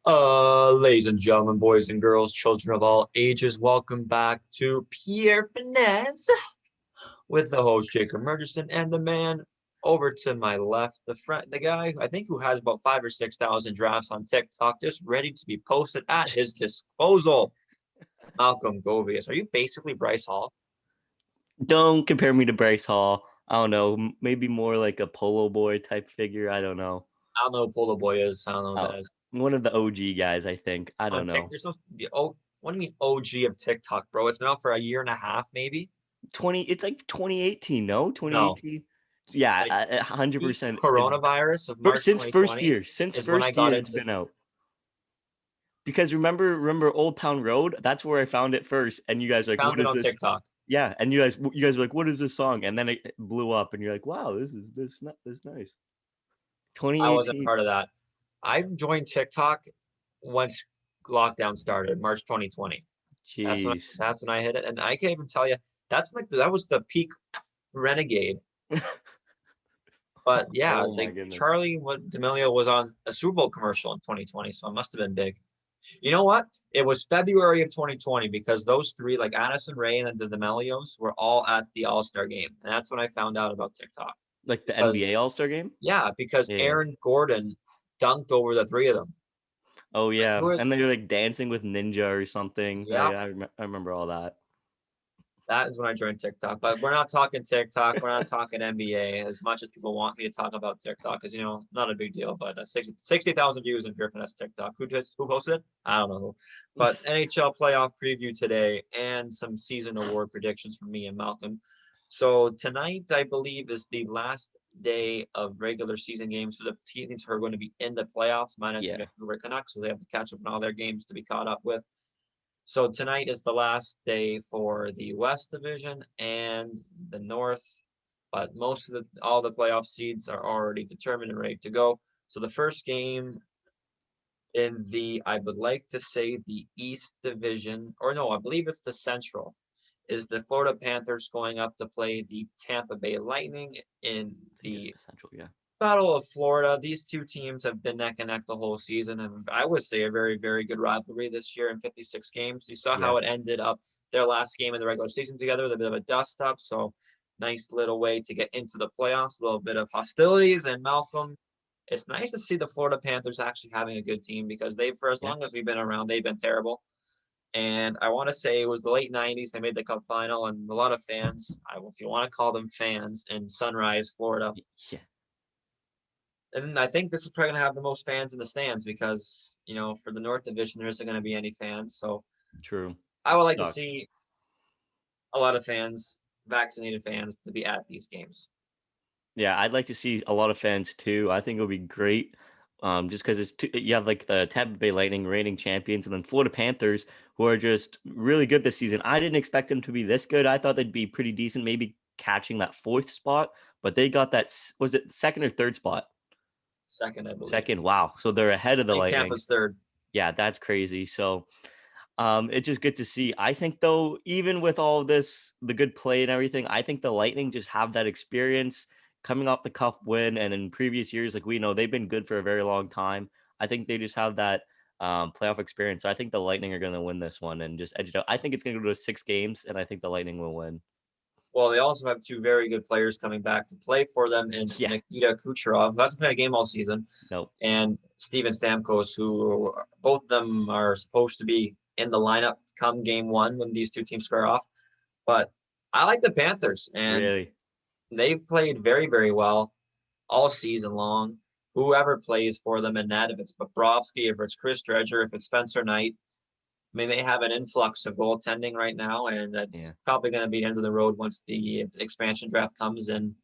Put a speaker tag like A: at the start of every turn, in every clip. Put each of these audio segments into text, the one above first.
A: Ladies and gentlemen, boys and girls, children of all ages, welcome back to Pierre Finesse with the host Jacob Murchison and the man over to my left, the guy I think who has about 5 or 6 thousand drafts on TikTok, just ready to be posted at his disposal. Malcolm Govius, are you basically Bryce Hall?
B: Don't compare me to Bryce Hall. I don't know. Maybe more like a polo boy type figure. I don't know.
A: I don't know who Polo Boy is. I don't know who
B: Oh,
A: that is.
B: one of the OG guys, I think. I
A: On
B: don't
A: TikTok,
B: know.
A: there's no what do you mean OG of TikTok, bro? It's been out for a year and a half, maybe.
B: It's like 2018, no?
A: No,
B: 2018. Yeah,
A: like
B: 100%. It's
A: coronavirus of March
B: since first
A: 2020
B: year. Since
A: is when I
B: first
A: got
B: year it's
A: into.
B: been out. Because remember Old Town Road? That's where I found it first. And you guys are like,
A: Found
B: "What
A: it
B: is
A: on
B: this?"
A: TikTok.
B: Yeah, and you guys were like, "What is this song?" And then it blew up and you're like, "Wow, this nice."
A: I wasn't
B: 2018.
A: part of that. I joined TikTok once lockdown started, March 2020. That's when
B: Jeez.
A: that's when I hit it, and I can't even tell you. That was the peak renegade. But yeah, I
B: Oh my
A: think
B: goodness.
A: Charlie D'Amelio was on a Super Bowl commercial in 2020, so it must have been big. You know what? It was February of 2020 because those three, like Addison Ray and the D'Amelios, were all at the All-Star game, and that's when I found out about TikTok.
B: Like the NBA
A: Because
B: All-Star game?
A: yeah, because
B: Yeah.
A: Aaron Gordon dunked over the three of them.
B: Oh
A: Like
B: yeah,
A: who are
B: and they were like dancing with Ninja or something.
A: yeah,
B: I remember all that.
A: that is when I joined TikTok. But we're not talking TikTok. We're not talking NBA as much as people want me to talk about TikTok because, not a big deal. But 60,000 views in Pure Finesse TikTok. Who posted it? I don't know who. But NHL playoff preview today and some season award predictions from me and Malcolm. So tonight, I believe, is the last day of regular season games for the teams who are going to be in the playoffs, minus the
B: Yeah.
A: Vancouver Canucks, so they have to catch up on all their games to be caught up with. So tonight is the last day for the West Division and the North, but all the playoff seeds are already determined and ready to go. So the first game in I would like to say the East Division, or no, I believe it's the Central, is the Florida Panthers going up to play the Tampa Bay Lightning in
B: I think it's
A: the
B: the Central, yeah.
A: Battle of Florida. These two teams have been neck and neck the whole season, and I would say a very, very good rivalry this year in 56 games. You saw
B: Yeah.
A: how it ended up their last game in the regular season together with a bit of a dust up. So nice little way to get into the playoffs, a little bit of hostilities. And Malcolm, it's nice to see the Florida Panthers actually having a good team because for as
B: Yeah.
A: long as we've been around, they've been terrible. And I want to say it was the late 90s. They made the cup final, and a lot of fans, if you want to call them fans, in Sunrise, Florida.
B: Yeah.
A: And I think this is probably going to have the most fans in the stands because, for the North Division, there isn't going to be any fans. So
B: True.
A: I
B: It
A: would like to
B: sucks.
A: see a lot of fans, vaccinated fans, to be at these games.
B: Yeah, I'd like to see a lot of fans too. I think it would be great. Just because you have like the Tampa Bay Lightning reigning champions, and then Florida Panthers, who are just really good this season. I didn't expect them to be this good. I thought they'd be pretty decent, maybe catching that fourth spot, but they got that. Was it second or third spot?
A: Second, I believe.
B: Second. Wow. So they're ahead of
A: I
B: the
A: think
B: Lightning.
A: Tampa's third.
B: Yeah, that's crazy. So it's just good to see. I think though, even with all this, the good play and everything, I think the Lightning just have that experience coming off the cup win, and in previous years, like we know, they've been good for a very long time. I think they just have that playoff experience. So I think the Lightning are going to win this one and just edge it out. I think it's going to go to 6 games, and I think the Lightning will win.
A: Well, they also have two very good players coming back to play for them in
B: Yeah.
A: Nikita Kucherov, who hasn't played a game all season,
B: Nope.
A: and Steven Stamkos, who both of them are supposed to be in the lineup come game one when these two teams square off. But I like the Panthers, and
B: Really.
A: they've played very, very well all season long. Whoever plays for them in that, if it's Bobrovsky, if it's Chris Dredger, if it's Spencer Knight, I mean, they have an influx of goaltending right now, and
B: Yeah.
A: that's probably going to be the end of the road once the expansion draft comes in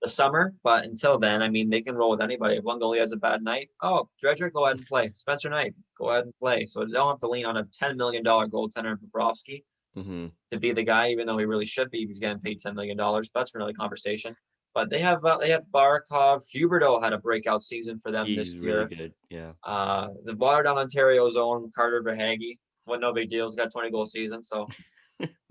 A: the summer. But until then, I mean, they can roll with anybody. If one goalie has a bad night, oh, Dredger, go ahead and play. Spencer Knight, go ahead and play. So they don't have to lean on a $10 million goaltender, Bobrovsky,
B: Mm-hmm.
A: to be the guy, even though he really should be. He's getting paid $10 million. That's for another conversation. But they have Barkov. Huberdeau had a breaking season for them this
B: He's really
A: year.
B: good. Yeah.
A: The Waterdown Ontario's own Carter Verhaeghe. Well, no big deal. He's got a 20-goal season, so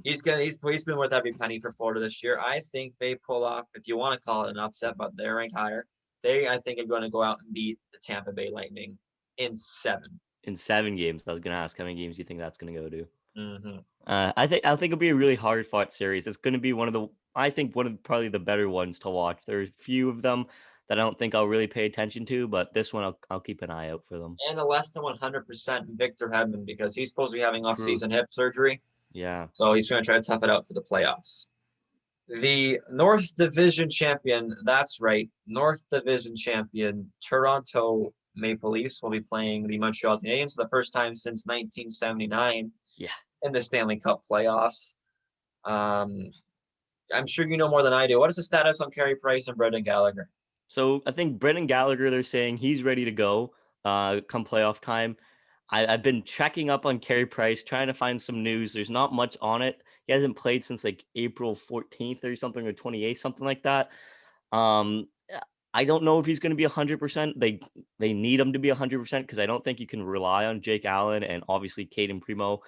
A: he's been worth every penny for Florida this year. I think they pull off, if you want to call it an upset, but they're ranked higher. I think, are going to go out and beat the Tampa Bay Lightning in 7.
B: In 7 games. I was going to ask how many games do you think that's going to go to?
A: Mm-hmm.
B: I think it'll be a really hard fought series. It's going to be one of probably the better ones to watch. There's a few of them that I don't think I'll really pay attention to, but this one I'll keep an eye out for them.
A: And a less than 100% Victor Hedman, because he's supposed to be having
B: True.
A: off-season hip surgery.
B: Yeah.
A: So he's going to try to tough it out for the playoffs. The North Division champion, that's right, North Division champion Toronto Maple Leafs will be playing the Montreal Canadiens for the first time since 1979
B: Yeah.
A: in the Stanley Cup playoffs. I'm sure you know more than I do. What is the status on Carey Price and Brendan Gallagher?
B: So I think Brendan Gallagher, they're saying he's ready to go come playoff time. I've been checking up on Carey Price, trying to find some news. There's not much on it. He hasn't played since like April 14th or something, or 28th, something like that. I don't know if he's going to be 100%. They need him to be 100% because I don't think you can rely on Jake Allen and obviously Caden Primo.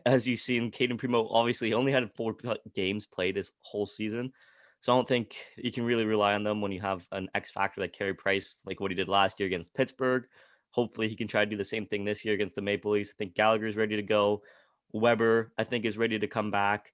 B: As you've seen, Caden Primo obviously only had 4 games played this whole season. So I don't think you can really rely on them when you have an X factor like Carey Price, like what he did last year against Pittsburgh. Hopefully he can try to do the same thing this year against the Maple Leafs. I think Gallagher is ready to go. Weber, I think, is ready to come back.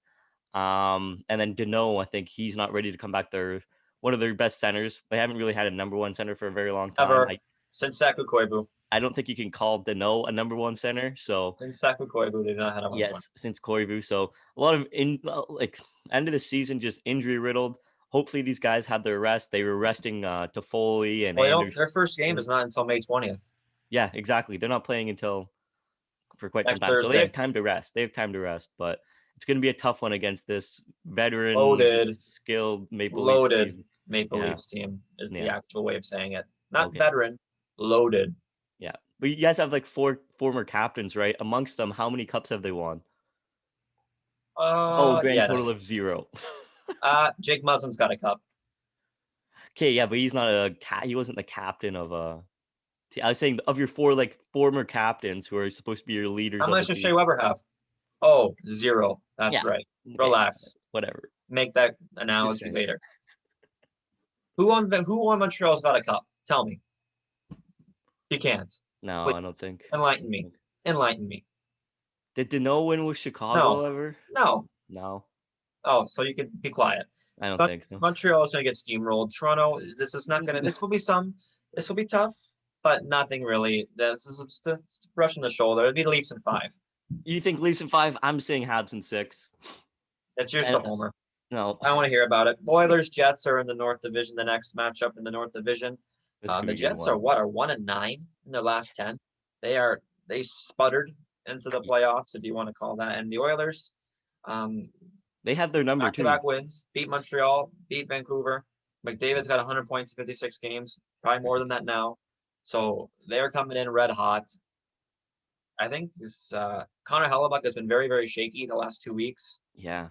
B: And then Deneau, I think he's not ready to come back. They're one of their best centers. They haven't really had a number 1 center for a very long time.
A: Ever since Saku Koivu.
B: I don't think you can call Deneau a number 1 center. So
A: Since Saku Koivu, they've not had a 1-1.
B: yes, since Koivu. So a lot of end of the season just injury riddled. Hopefully these guys had their rest. They were resting Toffoli and Anderson.
A: Their first game is not until May 20th.
B: Yeah, exactly. They're not playing until for quite
A: Next
B: some time.
A: Thursday.
B: So they have time to rest. But it's going to be a tough one against this veteran,
A: Loaded,
B: skilled Maple Leafs team.
A: Maple Leafs team is the actual way of saying it. Not veteran, loaded.
B: Yeah. But you guys have like 4 former captains, right? Amongst them, how many cups have they won? Grand total of 0.
A: Jake Muslin's got a cup.
B: Okay, yeah, but he's not he wasn't the captain of I was saying of your 4 like former captains who are supposed to be your leaders.
A: How much does Shea Weber have? 0. That's right. Okay. Relax.
B: Whatever.
A: Make that analogy later. Who won Montreal's got a cup? Tell me. You can't.
B: No, please. I don't think.
A: Enlighten me.
B: Did Deneau win with Chicago ever?
A: No. Oh, so you can be quiet.
B: I don't think so.
A: Montreal is going to get steamrolled. Toronto, this is not going to. This will be tough, but nothing really. This is just a brush on the shoulder. It'll be the Leafs in 5.
B: You think Leafs in 5? I'm saying Habs in 6.
A: That's yours, the homer.
B: No,
A: I don't want to hear about it. Oilers, Jets are in the North Division. The next matchup in the North Division. The Jets are 1-9 in their last 10. They sputtered into the playoffs, if you want to call that. And the Oilers,
B: they have their number too.
A: Back-to-back wins, beat Montreal, beat Vancouver. McDavid's got 100 points in 56 games, probably more than that now. So they're coming in red hot. I think Connor Hellebuck has been very, very shaky the last 2 weeks.
B: Yeah.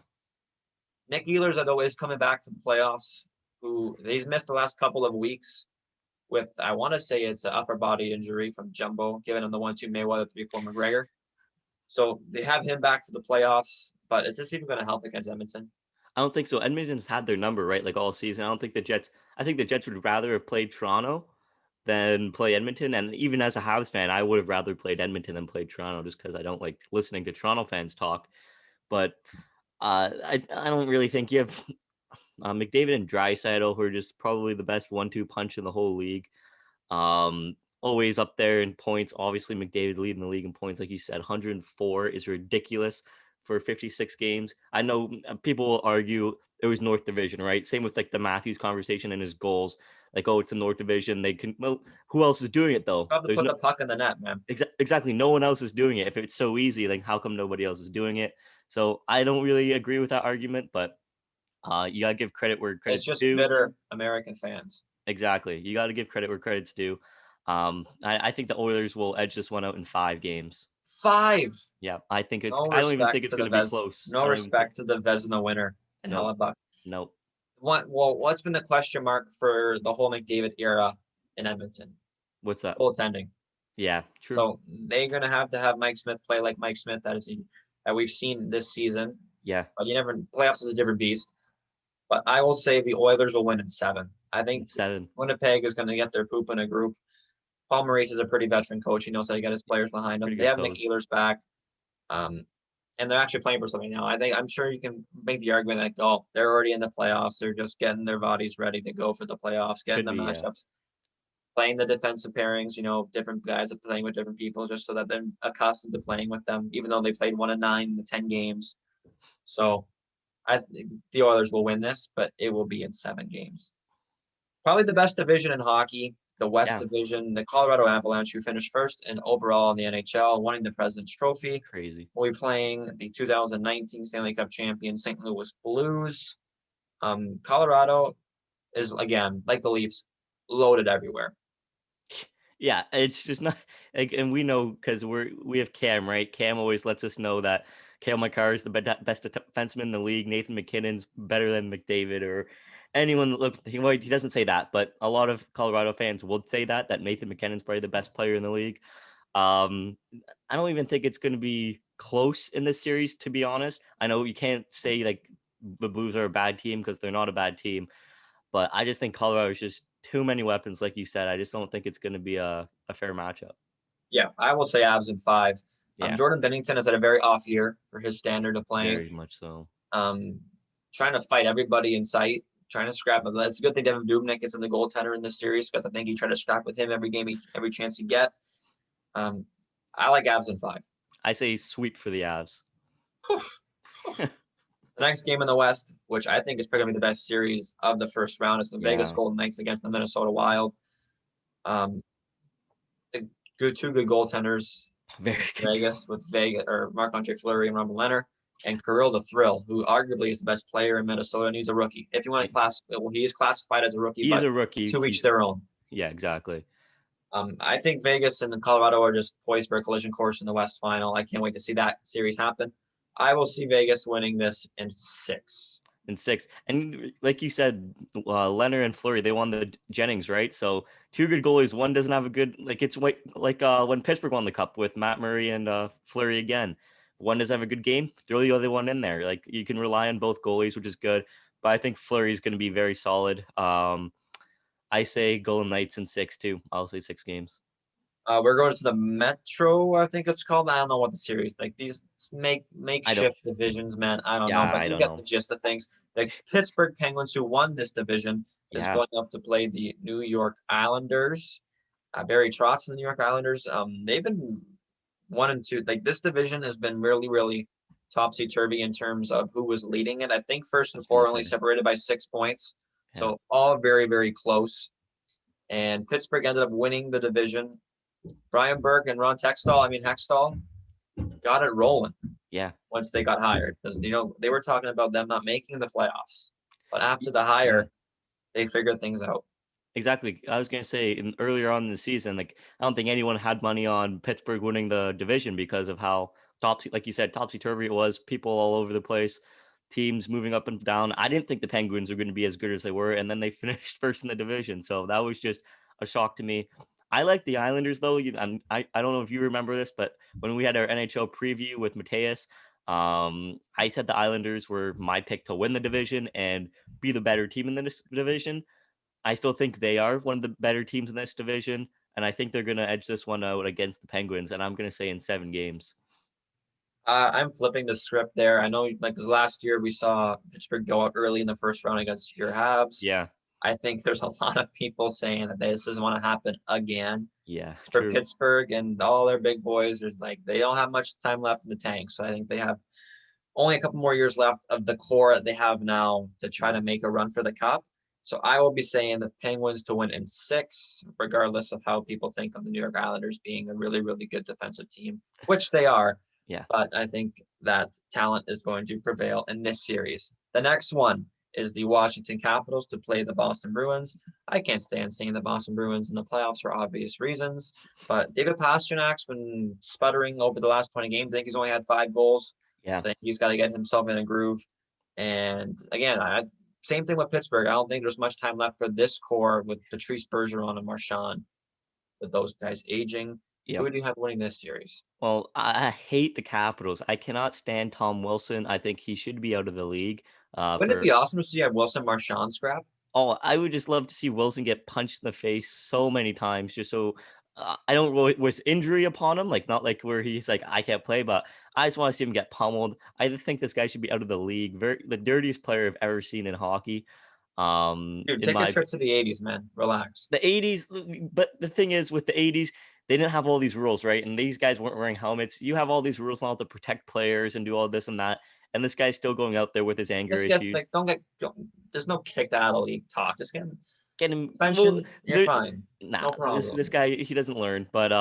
A: Nick Ehlers, although, is coming back to the playoffs. He's missed the last couple of weeks with, I want to say it's an upper body injury from Jumbo, giving him the 1-2 Mayweather 3-4 McGregor. So they have him back to the playoffs. But is this even going to help against Edmonton?
B: I don't think so. Edmonton's had their number, right? Like all season. I think the Jets would rather have played Toronto than play Edmonton. And even as a Habs fan, I would have rather played Edmonton than played Toronto just because I don't like listening to Toronto fans talk. But I don't really think you have McDavid and Draisaitl, who are just probably the best 1-2 punch in the whole league. Always up there in points. Obviously, McDavid leading the league in points, like you said. 104 is ridiculous for 56 games. I know people will argue it was North Division, right? Same with like the Matthews conversation and his goals. Like, it's the North Division. They can. Well, who else is doing it though?
A: Put the puck in the net, man.
B: Exactly. No one else is doing it. If it's so easy, like how come nobody else is doing it? So I don't really agree with that argument, but you gotta give credit where credit's due.
A: It's just bitter American fans.
B: Exactly. You got to give credit where credit's due. I think the Oilers will edge this one out in 5 games. 5. Yeah, I think it's. I don't even think it's going to be close.
A: No respect to the Vezina winner in Hellebuck.
B: Nope.
A: What's been the question mark for the whole McDavid era in Edmonton?
B: What's that?
A: Goaltending.
B: Yeah, true.
A: So they're going to have Mike Smith play like Mike Smith that we've seen this season.
B: Yeah.
A: But playoffs is a different beast. But I will say the Oilers will win in 7. I think
B: 7.
A: Winnipeg is going to get their poop in a group. Paul Maurice is a pretty veteran coach. He knows how to get his players behind him.
B: Pretty
A: They
B: good
A: have Nick
B: coach.
A: Ehlers back. And they're actually playing for something now. I'm sure you can make the argument that, oh, they're already in the playoffs. They're just getting their bodies ready to go for the playoffs, getting
B: Could
A: the
B: be, yeah.
A: matchups, playing the defensive pairings, different guys are playing with different people just so that they're accustomed to playing with them, even though they played 1 and 9 in the 10 games. So I think the Oilers will win this, but it will be in 7 games. Probably the best division in hockey, the West
B: Yeah.
A: Division, the Colorado Avalanche, who finished first and overall in the NHL, winning the President's Trophy,
B: Crazy.
A: will be playing the 2019 Stanley Cup champion St. Louis Blues. Colorado is, again, like the Leafs, loaded everywhere.
B: Yeah, it's just not like, and we know because we have Cam, right? Cam always lets us know that Cale Makar is the best defenseman in the league. Nathan McKinnon's better than McDavid or anyone. Look, he doesn't say that, but a lot of Colorado fans would say that Nathan McKinnon's probably the best player in the league. I don't even think it's going to be close in this series, to be honest. I know you can't say like the Blues are a bad team because they're not a bad team, but I just think Colorado is just too many weapons, like you said. I just don't think it's going to be a fair matchup.
A: Yeah, I will say Avs in 5.
B: Yeah,
A: Jordan Binnington has had a very off year for his standard of playing.
B: very much so.
A: Trying to fight everybody in sight, trying to scrap. It's a good thing Devin Dubnyk is in the goaltender in this series because I think he tried to scrap with him every game, every chance you get. I like Avs in 5.
B: I say sweep for the Avs.
A: The next game in the West, which I think is probably the best series of the first round, is the Vegas Golden Knights against the Minnesota Wild. Two good goaltenders.
B: Very good.
A: Vegas with Marc-Andre Fleury and Robin Leonard, and Kirill the Thrill, who arguably is the best player in Minnesota, and he's a rookie. If you want to he is classified as a rookie.
B: He's a rookie.
A: To each their own.
B: Yeah, exactly.
A: I think Vegas and Colorado are just poised for a collision course in the West Final. I can't wait to see that series happen. I will see Vegas winning this in 6.
B: In 6. And like you said, Leonard and Fleury, they won the Jennings, right? So 2 good goalies. One doesn't have a good, like it's like when Pittsburgh won the cup with Matt Murray and Fleury again. One doesn't have a good game, throw the other one in there. Like you can rely on both goalies, which is good. But I think Fleury is going to be very solid. I say Golden Knights in 6 too. I'll say 6 games.
A: We're going to the Metro, I think it's called. I don't know what the series like. These makeshift divisions, man. I don't know, but you get the gist of things. The Pittsburgh Penguins, who won this division, is going up to play the New York Islanders. Barry Trotz and the New York Islanders. They've been 1 and 2. Like this division has been really, really topsy turvy in terms of who was leading it. I think first and 4 only separated by 6 points, so all very, very close. And Pittsburgh ended up winning the division. Brian Burke and Hextall got it rolling.
B: Yeah.
A: Once they got hired, because they were talking about them not making the playoffs, but after the hire, they figured things out.
B: Exactly. I was going to say earlier on in the season, like I don't think anyone had money on Pittsburgh winning the division because of how like you said, topsy-turvy it was. People all over the place, teams moving up and down. I didn't think the Penguins were going to be as good as they were, and then they finished first in the division. So that was just a shock to me. I like the Islanders though. I don't know if you remember this, but when we had our NHL preview with Mateus, I said the Islanders were my pick to win the division and be the better team in this division. I still think they are one of the better teams in this division, and I think they're going to edge this one out against the Penguins, and I'm going to say in 7 games.
A: I'm flipping the script there. I know, because last year we saw Pittsburgh go out early in the first round against your Habs.
B: Yeah.
A: I think there's a lot of people saying that this doesn't want to happen again.
B: Yeah,
A: for
B: true.
A: Pittsburgh and all their big boys. They don't have much time left in the tank. So I think they have only a couple more years left of the core that they have now to try to make a run for the cup. So I will be saying the Penguins to win in 6, regardless of how people think of the New York Islanders being a really, really good defensive team, which they are.
B: Yeah.
A: But I think that talent is going to prevail in this series. The next one is the Washington Capitals to play the Boston Bruins. I can't stand seeing the Boston Bruins in the playoffs for obvious reasons, but David Pasternak's been sputtering over the last 20 games. I think he's only had 5 goals.
B: Yeah.
A: So I think he's got to get himself in a groove. And again, same thing with Pittsburgh. I don't think there's much time left for this core with Patrice Bergeron and Marchand, with those guys aging. Yep. Who do you have winning this series?
B: Well, I hate the Capitals. I cannot stand Tom Wilson. I think he should be out of the league.
A: Wouldn't it be awesome to see a Wilson Marchand scrap?
B: Oh, I would just love to see Wilson get punched in the face so many times, just so I don't really wish injury upon him, like, not like where he's like, I can't play, but I just want to see him get pummeled. I just think this guy should be out of the league. The dirtiest player I've ever seen in hockey.
A: Dude,
B: In
A: take a
B: my
A: trip to the 80s, man. Relax.
B: the 80s, but the thing is with the 80s, they didn't have all these rules, right? And these guys weren't wearing helmets. You have all these rules now to protect players and do all this and that. And this guy's still going out there with his anger
A: Just get
B: issues.
A: like there's no kicked out of the league talk. Just get him
B: Get him well,
A: suspension, you're
B: there,
A: fine.
B: nah,
A: No
B: this
A: problem.
B: guy, he doesn't learn. But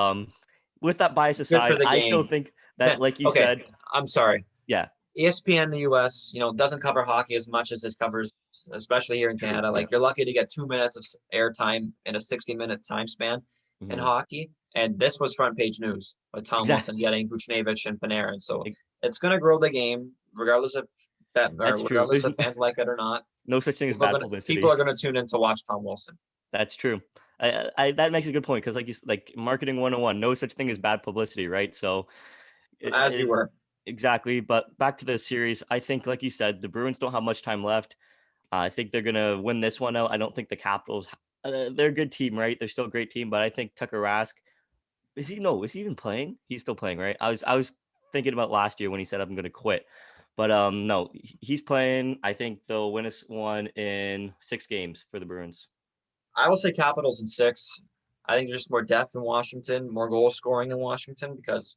B: with that bias
A: Good for
B: aside,
A: the
B: I still
A: game.
B: think that,
A: Man,
B: like you
A: okay,
B: said,
A: I'm sorry.
B: yeah,
A: ESPN in the US, doesn't cover hockey as much as it covers, especially here in
B: true,
A: Canada.
B: yeah.
A: Like you're lucky to get 2 minutes of airtime in a 60-minute time span in
B: Mhm.
A: hockey. And this was front page news with Tom Wilson
B: Exactly.
A: getting Buchnevich and Panarin. So
B: Ex
A: it's gonna grow the game, regardless of that or
B: That's true.
A: regardless if fans like it or not.
B: No such thing as
A: People are
B: bad
A: gonna people
B: publicity.
A: are gonna tune in to watch Tom Wilson.
B: That's true. I that makes a good point because, like marketing 101, no such thing as bad publicity, right? So
A: As you
B: it's
A: were.
B: exactly. But back to the series, I think, like you said, the Bruins don't have much time left. I think they're gonna win this one out. I don't think the Capitals. They're a good team, right? They're still a great team, but I think Tucker Rask is he? No, is he even playing? He's still playing, right? I was thinking about last year when he said I'm gonna quit, but no, he's playing. I think they'll win us one in 6 games for the Bruins.
A: I will say Capitals in six. I think there's just more depth in Washington, more goal scoring in Washington because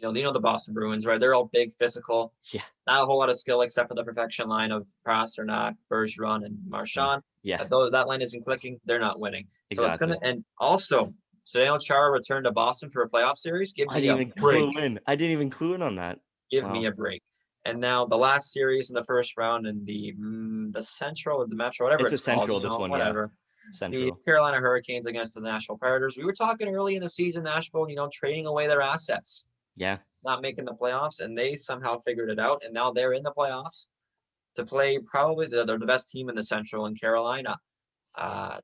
A: the Boston Bruins, right? They're all big, physical,
B: Yeah,
A: not a whole lot of skill except for the perfection line of Pasternak, Bergeron, and
B: mm,
A: Marchand.
B: yeah,
A: That line isn't clicking, they're not winning. So it's gonna
B: exactly.
A: and also Zdeno Chara returned to Boston for a playoff series. Give
B: I
A: me
B: didn't
A: a
B: even
A: break.
B: clue in. I didn't even clue in on that.
A: Give me
B: Wow,
A: a break. And now the last series in the first round in the Central or the Metro, whatever
B: it's
A: it's called,
B: essential. This one, yeah,
A: whatever. The
B: Central.
A: Carolina Hurricanes against the Nashville Predators. We were talking early in the season, Nashville, trading away their assets,
B: Yeah,
A: not making the playoffs, and they somehow figured it out, and now they're in the playoffs to play probably they're the best team in the Central in Carolina.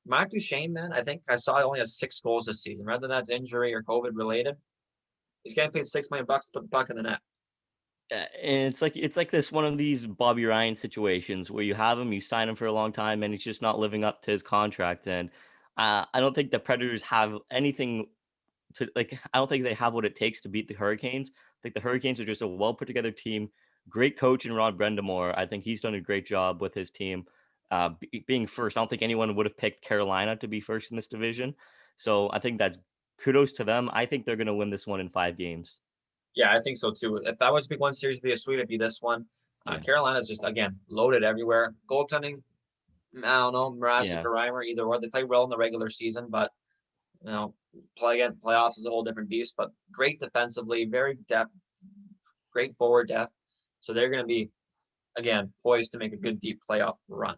A: Mark Duchesne, man, I think I saw he only has 6 goals this season. Whether that's injury or COVID related, he's getting paid $6 million to put the puck in the net.
B: and it's like this one of these Bobby Ryan situations where you have him, you sign him for a long time, and he's just not living up to his contract. And I don't think the Predators have anything to like. I don't think they have what it takes to beat the Hurricanes. I think the Hurricanes are just a well put together team. Great coach in Rod Brendamore. I think he's done a great job with his team. Being first, I don't think anyone would have picked Carolina to be first in this division. So I think that's kudos to them. I think they're going to win this one in 5 games.
A: Yeah, I think so too. If that was to pick one series to be a sweep, it'd be this one.
B: Yeah,
A: Carolina's just again loaded everywhere. Goaltending, I don't know, Mrazek
B: yeah.
A: or Reimer, either or. They play well in the regular season, but you know, playoffs is a whole different beast. But great defensively, very depth, great forward depth. So they're going to be again poised to make a good deep playoff run.